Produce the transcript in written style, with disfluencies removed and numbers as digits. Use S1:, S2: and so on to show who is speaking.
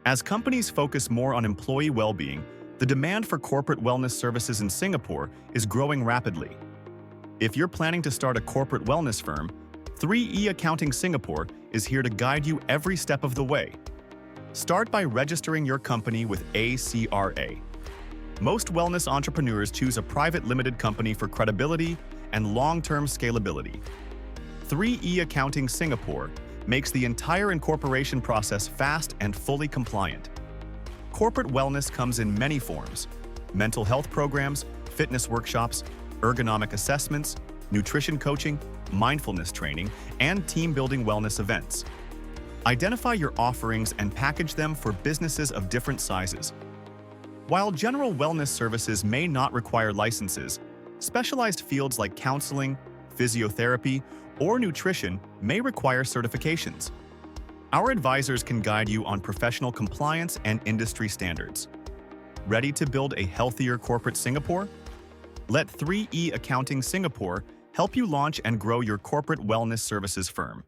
S1: As companies focus more on employee well-being, the demand for corporate wellness services in Singapore is growing rapidly. If you're planning to start a corporate wellness firm, 3E Accounting Singapore is here to guide you every step of the way. Start by registering your company with ACRA. Most wellness entrepreneurs choose a private limited company for credibility and long-term scalability. 3E Accounting Singapore makes the entire incorporation process fast and fully compliant. Corporate wellness comes in many forms: mental health programs, fitness workshops, ergonomic assessments, nutrition coaching, mindfulness training, and team-building wellness events. Identify your offerings and package them for businesses of different sizes. While general wellness services may not require licenses, specialized fields like counseling, physiotherapy, or nutrition may require certifications. Our advisors can guide you on professional compliance and industry standards. Ready to build a healthier corporate Singapore? Let 3E Accounting Singapore help you launch and grow your corporate wellness services firm.